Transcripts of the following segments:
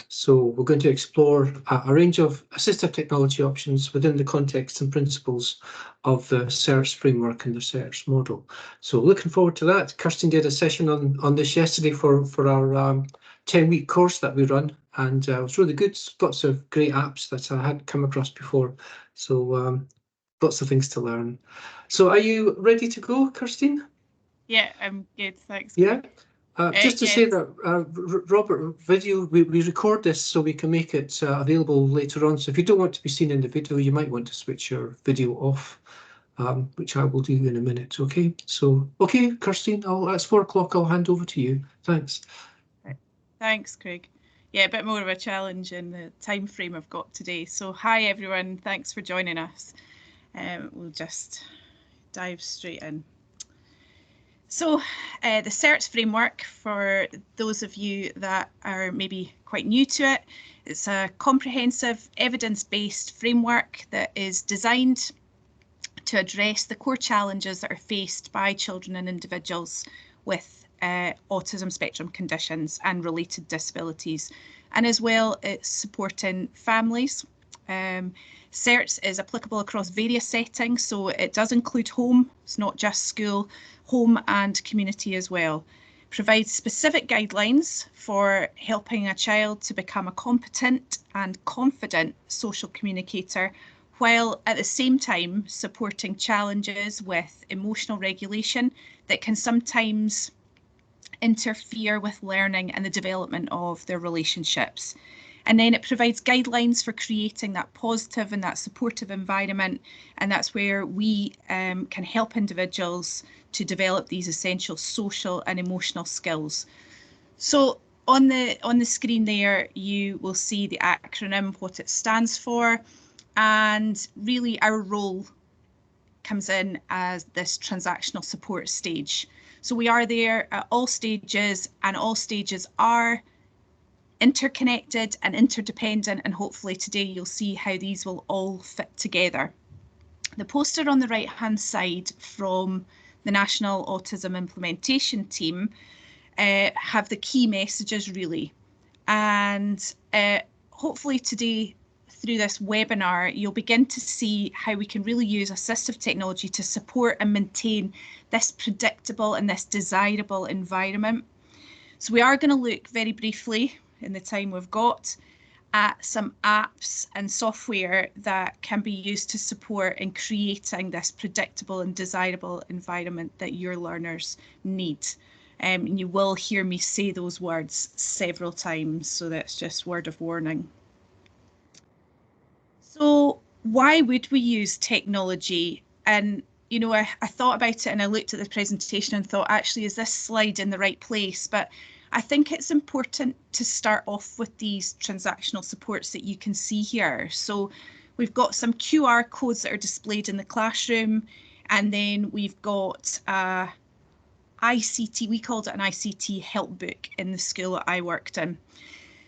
So we're going to explore a range of assistive technology options within the context and principles of the SCERTS framework and the SCERTS model. So looking forward to that. Kirsteen did a session on this yesterday for our 10-week course that we run, and it was really good. Lots of great apps that I hadn't come across before. So lots of things to learn. So are you ready to go, Kirsteen? Yeah, I'm good, thanks. Yeah. Just to say that, Robert, video, we record this so we can make it available later on. So if you don't want to be seen in the video, you might want to switch your video off, which I will do in a minute. Okay. So, okay, Kirsteen, it's 4 o'clock. I'll hand over to you. Thanks. Right. Thanks, Craig. Yeah, a bit more of a challenge in the time frame I've got today. So hi, everyone. Thanks for joining us. We'll just dive straight in. So the SCERTS framework, for those of you that are maybe quite new to it, it's a comprehensive evidence-based framework that is designed to address the core challenges that are faced by children and individuals with autism spectrum conditions and related disabilities. And as well, it's supporting families. SCERTS is applicable across various settings, so it does include home, it's not just school, home and community as well. Provides specific guidelines for helping a child to become a competent and confident social communicator, while at the same time supporting challenges with emotional regulation that can sometimes interfere with learning and the development of their relationships. And then it provides guidelines for creating that positive and that supportive environment. And that's where we can help individuals to develop these essential social and emotional skills. So on the screen there, you will see the acronym, what it stands for. And really our role comes in as this transactional support stage. So we are there at all stages, and all stages are interconnected and interdependent, and hopefully today you'll see how these will all fit together. The poster on the right hand side from the National Autism Implementation Team have the key messages really, and hopefully today through this webinar you'll begin to see how we can really use assistive technology to support and maintain this predictable and this desirable environment. So we are going to look very briefly in the time we've got at some apps and software that can be used to support in creating this predictable and desirable environment that your learners need. And you will hear me say those words several times, so that's just word of warning. So why would we use technology? And you know, I thought about it and I looked at the presentation and thought, actually, is this slide in the right place? But I think it's important to start off with these transactional supports that you can see here. So we've got some QR codes that are displayed in the classroom, and then we've got ICT, we called it an ICT help book in the school that I worked in.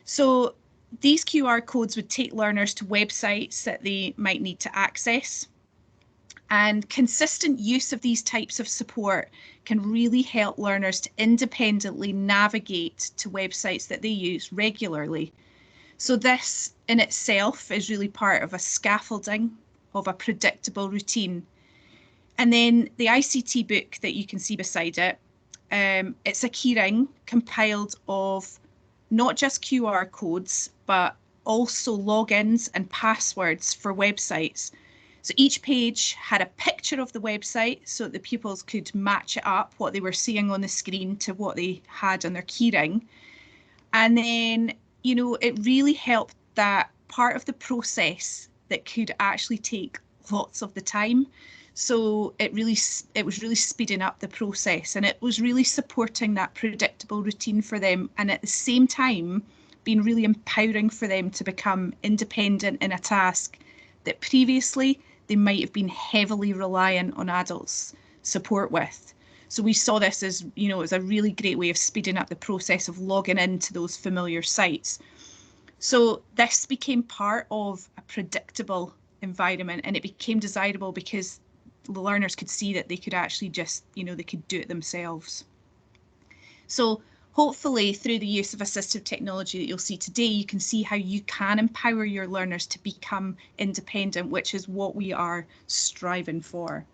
So these QR codes would take learners to websites that they might need to access. And consistent use of these types of support can really help learners to independently navigate to websites that they use regularly. So this in itself is really part of a scaffolding of a predictable routine. And then the ICT book that you can see beside it, it's a keyring compiled of not just QR codes, but also logins and passwords for websites. So each page had a picture of the website so that the pupils could match it up, what they were seeing on the screen to what they had on their keyring. And then, you know, it really helped that part of the process that could actually take lots of the time. So it was really speeding up the process, and it was really supporting that predictable routine for them, and at the same time being really empowering for them to become independent in a task that previously they might have been heavily reliant on adults' support with. So we saw this as, you know, as a really great way of speeding up the process of logging into those familiar sites. So this became part of a predictable environment, and it became desirable because the learners could see that they could actually just, you know, they could do it themselves. So hopefully through the use of assistive technology that you'll see today, you can see how you can empower your learners to become independent, which is what we are striving for.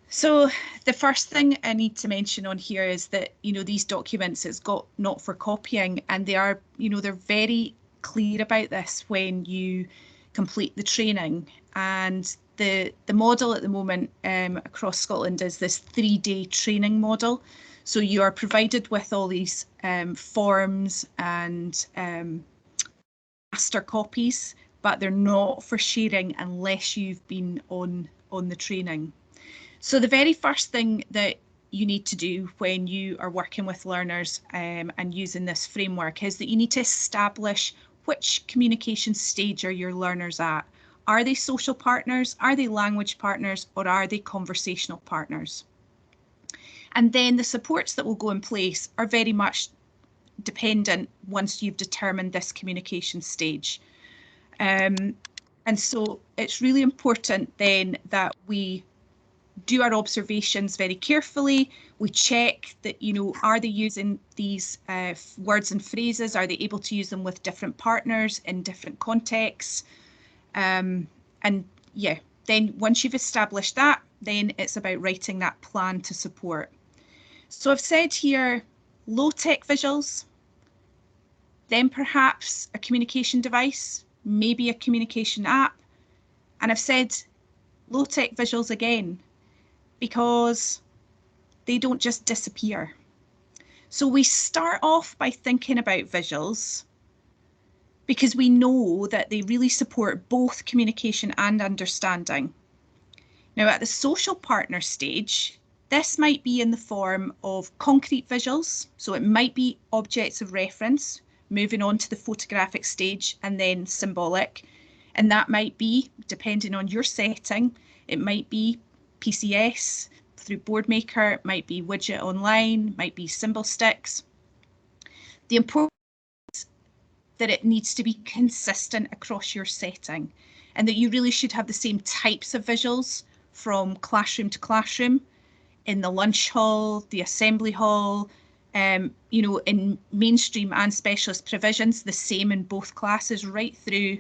So the first thing I need to mention on here is that, these documents, it's got not for copying, and they are, they're very clear about this when you complete the training. And the model at the moment across Scotland is this 3-day training model. So you are provided with all these forms and master copies, but they're not for sharing unless you've been on the training. So the very first thing that you need to do when you are working with learners and using this framework is that you need to establish which communication stage are your learners at. Are they social partners? Are they language partners? Or are they conversational partners? And then the supports that will go in place are very much dependent once you've determined this communication stage. And so it's really important then that we do our observations very carefully. We check that, are they using these words and phrases? Are they able to use them with different partners in different contexts? And yeah, then once you've established that, then it's about writing that plan to support. So I've said here, low-tech visuals, then perhaps a communication device, maybe a communication app. And I've said low-tech visuals again, because they don't just disappear. So we start off by thinking about visuals because we know that they really support both communication and understanding. Now at the social partner stage, this might be in the form of concrete visuals. So it might be objects of reference, moving on to the photographic stage and then symbolic. And that might be, depending on your setting, it might be PCS through Boardmaker, it might be widget online, might be symbol sticks. The important is that it needs to be consistent across your setting and that you really should have the same types of visuals from classroom to classroom, in the lunch hall, the assembly hall, in mainstream and specialist provisions, the same in both classes, right through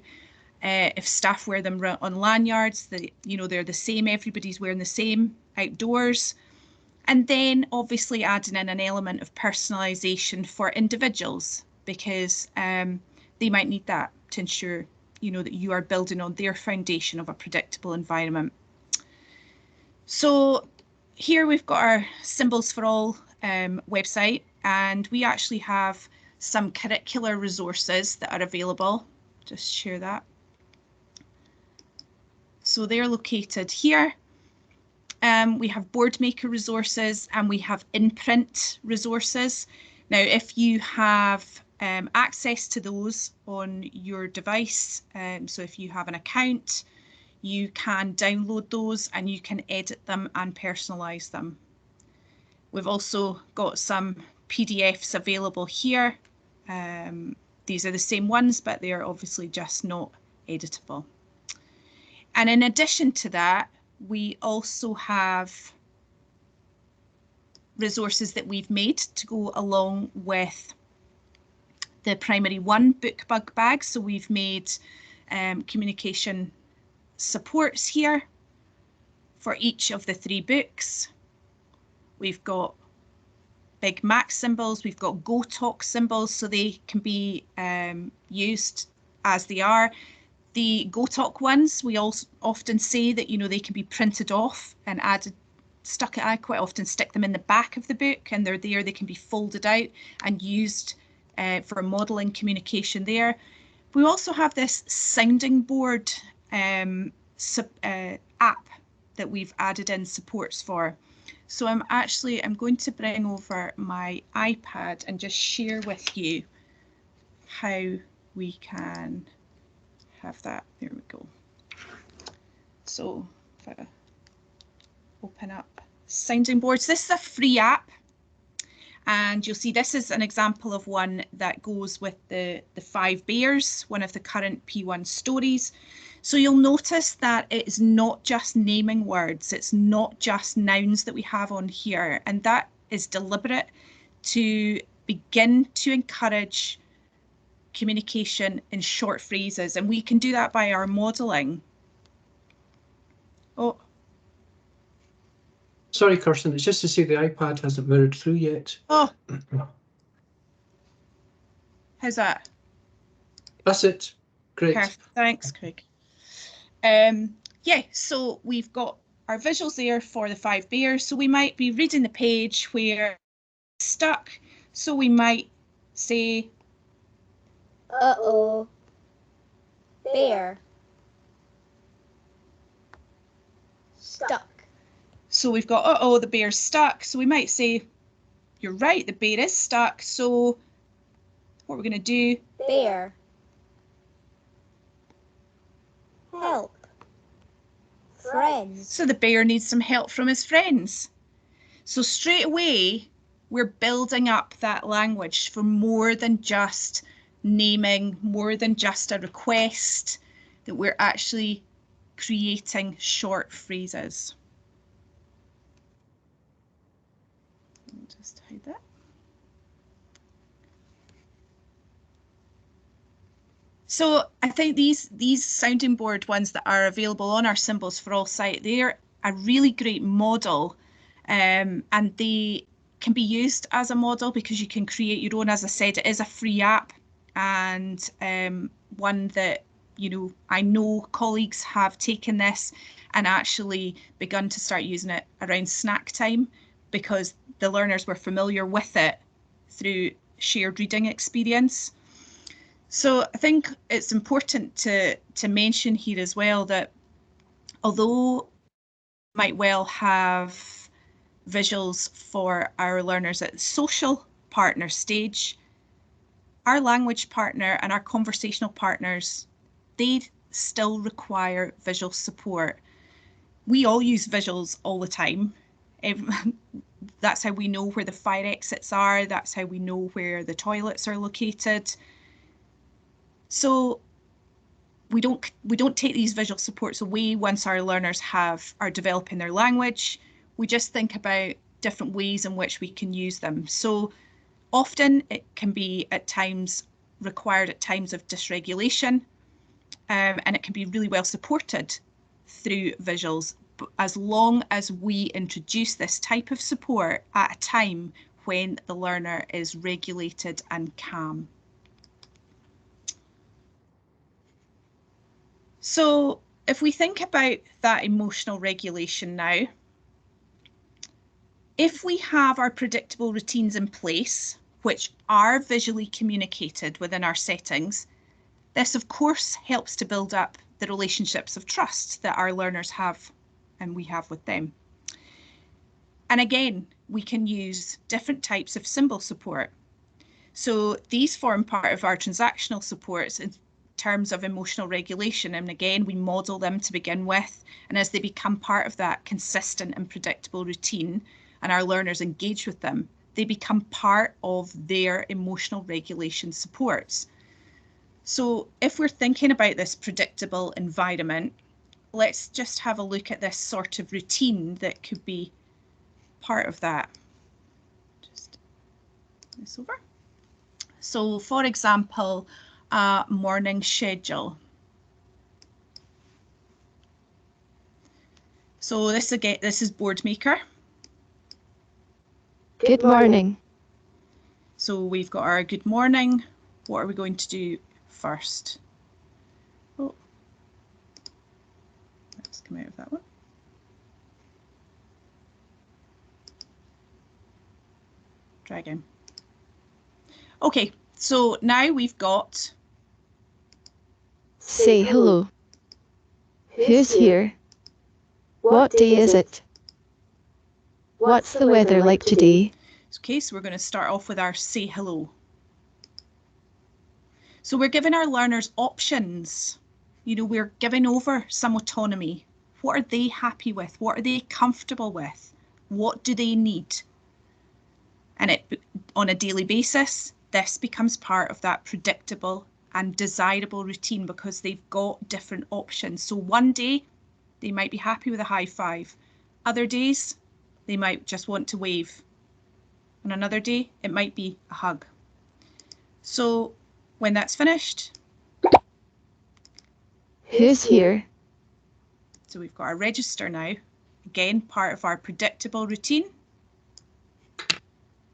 if staff wear them on lanyards, they're the same, everybody's wearing the same outdoors. And then obviously adding in an element of personalisation for individuals, because they might need that to ensure, that you are building on their foundation of a predictable environment. So here we've got our Symbols for All website, and we actually have some curricular resources that are available. Just share that. So they're located here. We have Boardmaker resources and we have in-print resources. Now, if you have access to those on your device, so if you have an account, you can download those and you can edit them and personalise them. We've also got some PDFs available here. These are the same ones, but they are obviously just not editable. And in addition to that, we also have resources that we've made to go along with the Primary 1 book bug bag. So we've made communication supports here for each of the 3 books. We've got Big Mac symbols, we've got Go Talk symbols, so they can be used as they are. The Go Talk ones, we also often say that, they can be printed off and added, I quite often stick them in the back of the book and they're there, they can be folded out and used for modelling communication there. We also have this sounding board app that we've added in supports for. So I'm going to bring over my iPad and just share with you how we can have that. There we go. So if I open up sounding boards, this is a free app, and you'll see this is an example of one that goes with the 5 Bears, one of the current P1 stories. So you'll notice that it is not just naming words, it's not just nouns that we have on here, and that is deliberate to begin to encourage communication in short phrases, and we can do that by our modelling. Oh, sorry, Kirsteen, it's just to say the iPad hasn't mirrored through yet. Oh, how's that? That's it. Great. Perfect. Thanks, Craig. Yeah, so we've got our visuals there for the 5 bears. So we might be reading the page where it's stuck. So we might say, uh-oh, bear, stuck. So we've got, uh-oh, the bear's stuck. So we might say, you're right, the bear is stuck. So what we're going to do, Bear, help, friends. so the bear needs some help from his friends. So straight away, we're building up that language for more than just naming, more than just a request, that we're actually creating short phrases. I'll just hide that. So I think these sounding board ones that are available on our Symbols for All site, they're a really great model, and they can be used as a model because you can create your own. As I said, it is a free app, and one that, you know, I know colleagues have taken this and actually begun to start using it around snack time because the learners were familiar with it through shared reading experience. So I think it's important to mention here as well that although we might well have visuals for our learners at the social partner stage, our language partner and our conversational partners, they still require visual support. We all use visuals all the time. That's how we know where the fire exits are. That's how we know where the toilets are located. So we don't take these visual supports away once our learners are developing their language. We just think about different ways in which we can use them. So often it can be at times required at times of dysregulation, and it can be really well supported through visuals, as long as we introduce this type of support at a time when the learner is regulated and calm. So if we think about that emotional regulation now, if we have our predictable routines in place, which are visually communicated within our settings, this of course helps to build up the relationships of trust that our learners have and we have with them. And again, we can use different types of symbol support. So these form part of our transactional supports in terms of emotional regulation, and again we model them to begin with, and as they become part of that consistent and predictable routine and our learners engage with them, they become part of their emotional regulation supports. So if we're thinking about this predictable environment, let's just have a look at this sort of routine that could be part of that. Just this over. So for example, a morning schedule. So this is Boardmaker. Good morning. So we've got our good morning. What are we going to do first? Oh, let's come out of that one. Try again. Okay, so now we've got Say hello. Who's here? What day is it? What's the weather like today? Okay, so we're going to start off with our say hello. So we're giving our learners options. You know, we're giving over some autonomy. What are they happy with? What are they comfortable with? What do they need? And on a daily basis, this becomes part of that predictable and desirable routine because they've got different options. So one day they might be happy with a high five. Other days they might just want to wave. On another day, it might be a hug. So when that's finished, Who's here? so we've got our register now, again, part of our predictable routine.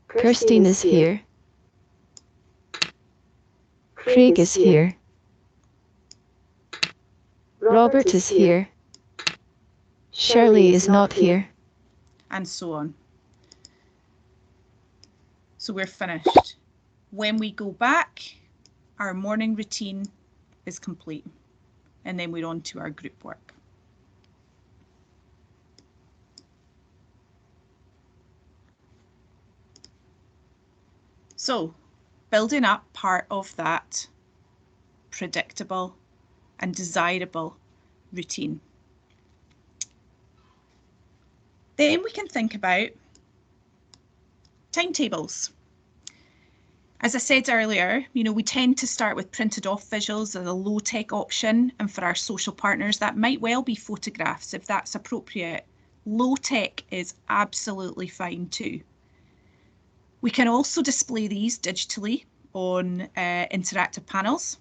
Kirsteen is here. Craig is here. Robert is here. Shirley is not here. And so on. So we're finished. When we go back, our morning routine is complete. And then we're on to our group work. So, building up part of that predictable and desirable routine. Then we can think about timetables. As I said earlier, we tend to start with printed off visuals as a low-tech option, and for our social partners, that might well be photographs if that's appropriate. Low-tech is absolutely fine too. We can also display these digitally on interactive panels.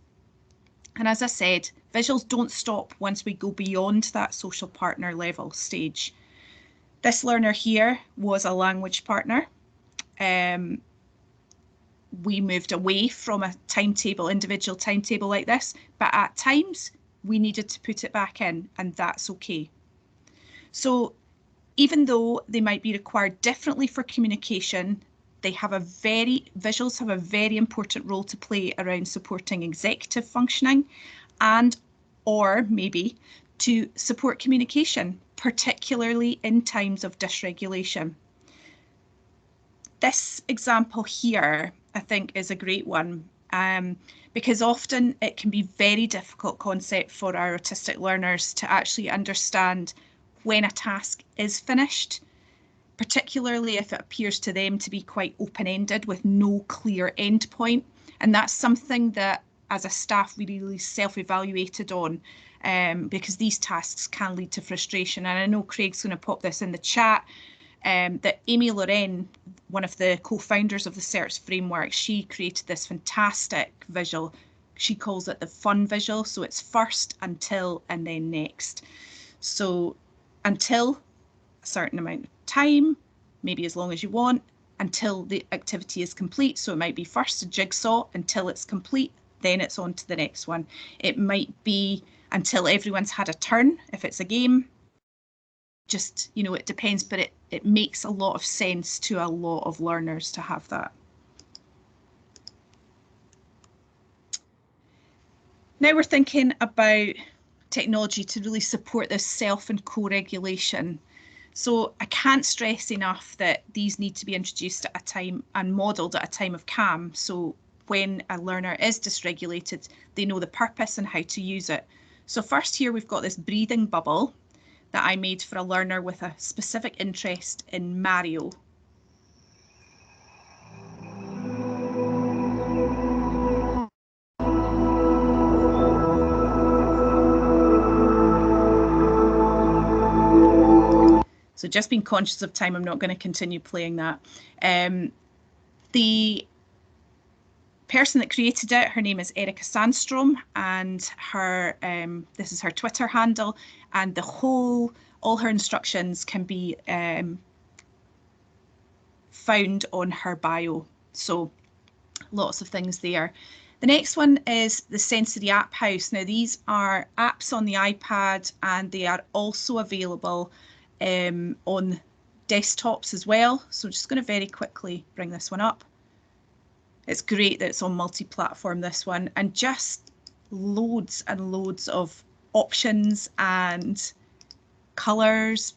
And as I said, visuals don't stop once we go beyond that social partner level stage. This learner here was a language partner. We moved away from a timetable, individual timetable like this, but at times we needed to put it back in, and that's okay. So even though they might be required differently for communication, visuals have a very important role to play around supporting executive functioning or maybe to support communication, particularly in times of dysregulation. This example here, I think, is a great one because often it can be very difficult concept for our autistic learners to actually understand when a task is finished, particularly if it appears to them to be quite open-ended with no clear endpoint. And that's something that as a staff we really self-evaluated on because these tasks can lead to frustration. And I know Craig's going to pop this in the chat, that Amy Loren, one of the co-founders of the SCERTS framework, she created this fantastic visual. She calls it the fun visual. So it's first, until, and then next. So until a certain amount of time, maybe as long as you want, until the activity is complete. So it might be first a jigsaw until it's complete, then it's on to the next one. It might be until everyone's had a turn if it's a game. Just, it depends, but it makes a lot of sense to a lot of learners to have that. Now we're thinking about technology to really support this self and co-regulation. So I can't stress enough that these need to be introduced at a time and modelled at a time of calm. So when a learner is dysregulated, they know the purpose and how to use it. So first here we've got this breathing bubble that I made for a learner with a specific interest in Mario. So just being conscious of time, I'm not going to continue playing that. The person that created it, her name is Erica Sandstrom, and her this is her Twitter handle, and all her instructions can be found on her bio. So lots of things there. The next one is the Sensory App House. Now these are apps on the iPad, and they are also available on desktops as well. So I'm just going to very quickly bring this one up. It's great that it's on multi-platform, this one, and just loads and loads of options and colours,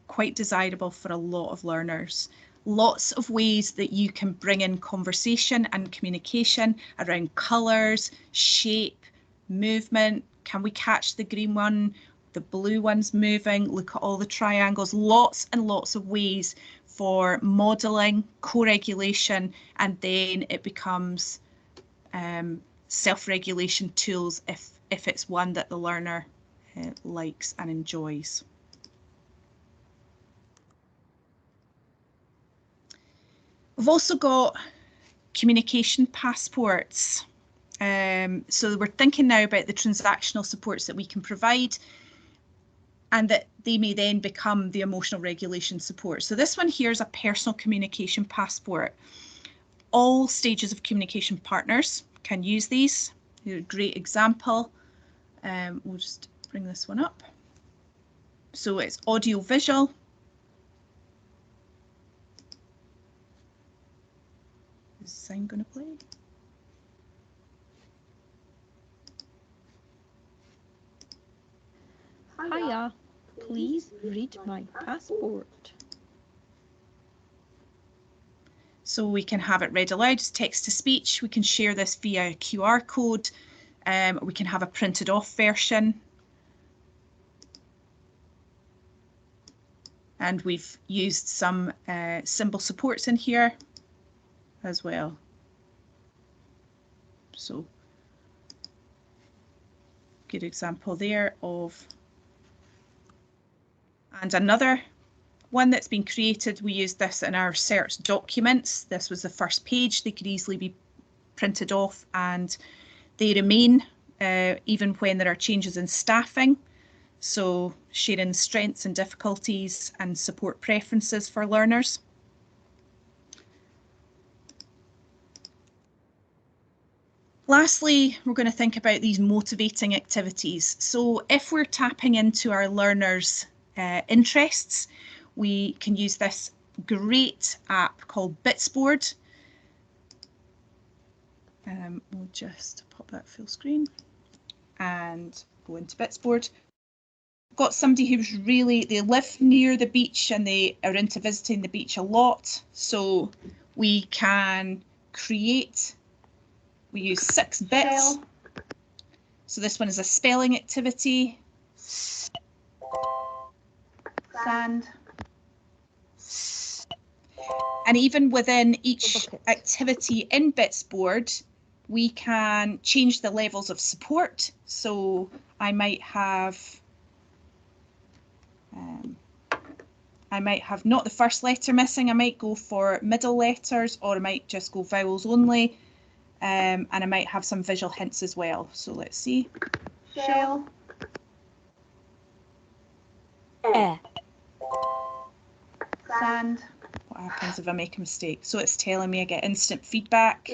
quite desirable for a lot of learners. Lots of ways that you can bring in conversation and communication around colours, shape, movement. Can we catch the green one? The blue one's moving. Look at all the triangles. Lots and lots of ways for modelling, co-regulation, and then it becomes self-regulation tools if it's one that the learner likes and enjoys. We've also got communication passports. So we're thinking now about the transactional supports that we can provide, and that they may then become the emotional regulation support. So this one here is a personal communication passport. All stages of communication partners can use these. They're a great example. We'll just bring this one up. So it's audio visual. Is the sound going to play? Hiya, please read my passport. So we can have it read aloud as text to speech. We can share this via a QR code. We can have a printed off version. And we've used some symbol supports in here as well. So good example there of, and another one that's been created, we used this in our SCERTS documents. This was the first page. They could easily be printed off and they remain even when there are changes in staffing. So sharing strengths and difficulties and support preferences for learners. Lastly, we're going to think about these motivating activities. So if we're tapping into our learners' interests, we can use this great app called Bitsboard. We'll just pop that full screen and go into Bitsboard. Got somebody who's really, they live near the beach and they are into visiting the beach a lot. So we can create, we use 6 bits. So this one is a spelling activity. Sand. And even within each activity in Bitsboard, we can change the levels of support. So I might have not the first letter missing, I might go for middle letters, or I might just go vowels only, and I might have some visual hints as well. So let's see. Shell. Sand. What happens if I make a mistake? So it's telling me I get instant feedback.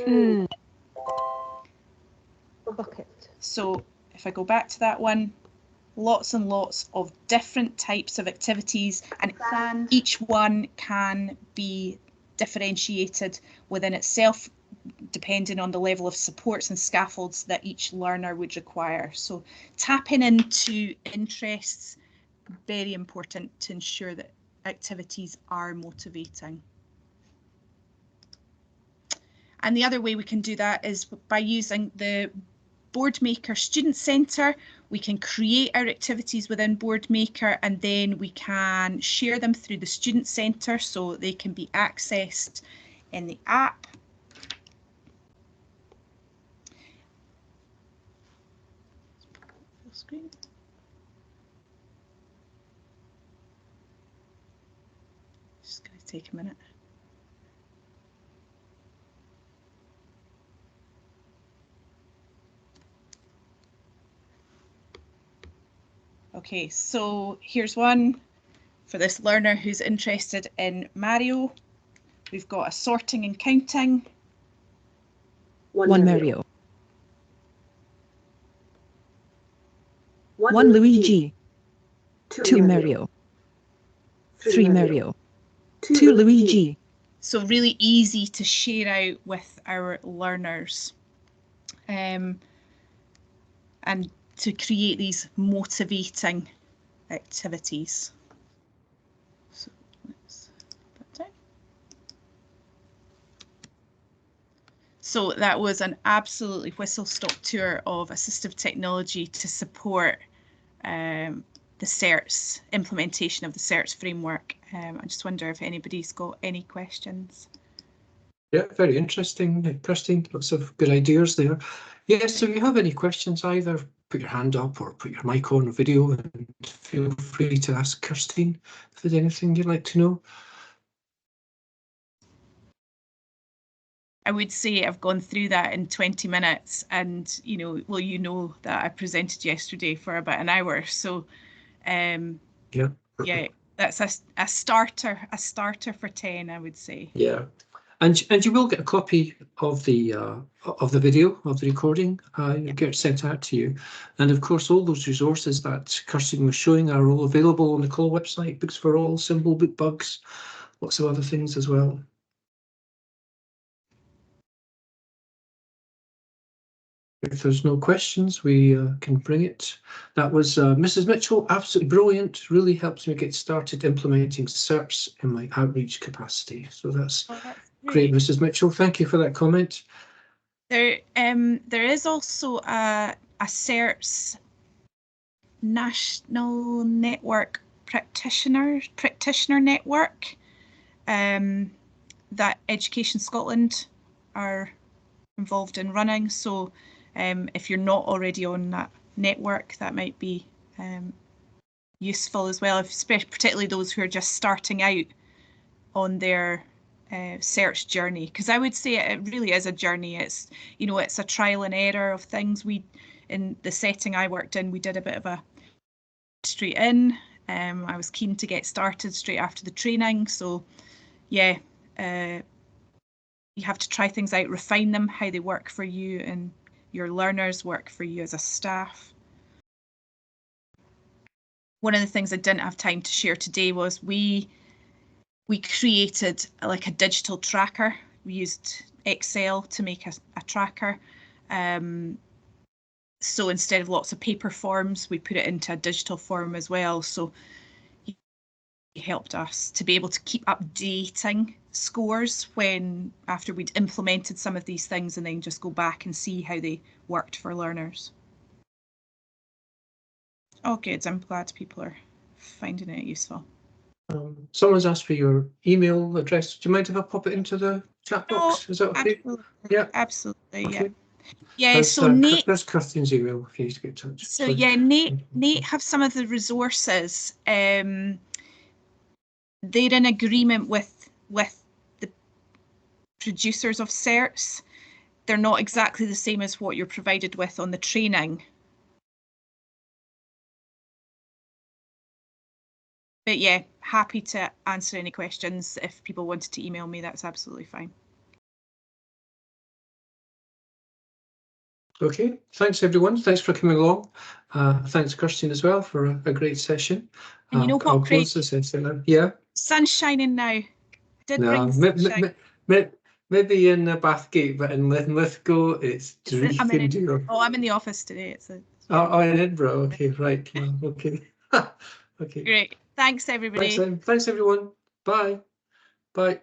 Bucket. So if I go back to that one, lots and lots of different types of activities, and each one can be differentiated within itself depending on the level of supports and scaffolds that each learner would require. So tapping into interests, very important to ensure that activities are motivating. And the other way we can do that is by using the Boardmaker Student Centre. We can create our activities within Boardmaker and then we can share them through the Student Centre so they can be accessed in the app. Full screen. Just going to take a minute. Okay, so here's one for this learner who's interested in Mario. We've got a sorting and counting. One Mario. One Luigi. 2 Mario. 3 Mario. 2 Luigi. So really easy to share out with our learners. And to create these motivating activities. So let's put that down. So that was an absolutely whistle-stop tour of assistive technology to support the SCERTS implementation of the SCERTS framework. I just wonder if anybody's got any questions. Yeah, very interesting, Kirsteen. Lots of good ideas there. Yes, so if you have any questions, either put your hand up or put your mic on a video and feel free to ask Kirsteen if there's anything you'd like to know. I would say I've gone through that in 20 minutes, and you know that I presented yesterday for about an hour. So yeah, that's a starter for 10, I would say. Yeah. And you will get a copy of the video, of the recording. You'll get it sent out to you. And of course, all those resources that Kirsteen was showing are all available on the COL website, Books for All, Symbol, Book Bugs, lots of other things as well. If there's no questions, we can bring it. That was Mrs. Mitchell, absolutely brilliant, really helps me get started implementing SCERTS in my outreach capacity. So that's great, Mrs. Mitchell. Thank you for that comment. There is also a SCERTS National Network practitioner network that Education Scotland are involved in running. So if you're not already on that network, that might be useful as well, particularly those who are just starting out on their SCERTS journey, because I would say it really is a journey. It's it's a trial and error of things. In the setting I worked in, we did a bit of a straight in. I was keen to get started straight after the training, so yeah, you have to try things out, refine them, how they work for you and your learners, work for you as a staff. One of the things I didn't have time to share today was we created like a digital tracker. We used Excel to make a tracker. So instead of lots of paper forms, we put it into a digital form as well. So it helped us to be able to keep updating scores after we'd implemented some of these things, and then just go back and see how they worked for learners. Oh, good. I'm glad people are finding it useful. Someone's asked for your email address. Do you mind if I pop it into the chat box? Is that okay? Absolutely. Yeah. Absolutely. Okay. Yeah. There's, so Nate. There's Kirsteen's email if you need to get in touch. So yeah, Nate have some of the resources. They're in agreement with the producers of SCERTS. They're not exactly the same as what you're provided with on the training. But yeah, happy to answer any questions. If people wanted to email me, that's absolutely fine. Okay, thanks everyone. Thanks for coming along. Thanks Kirsteen as well for a great session. And you know what, Craig? Yeah. Sun's shining now. I did bring sunshine. Maybe in Bathgate, but in Lithgow, it's dreary. I'm in the office today. Oh, in Edinburgh. Okay, right. Okay. Okay. Great. Thanks, everybody. Thanks everyone. Bye. Bye.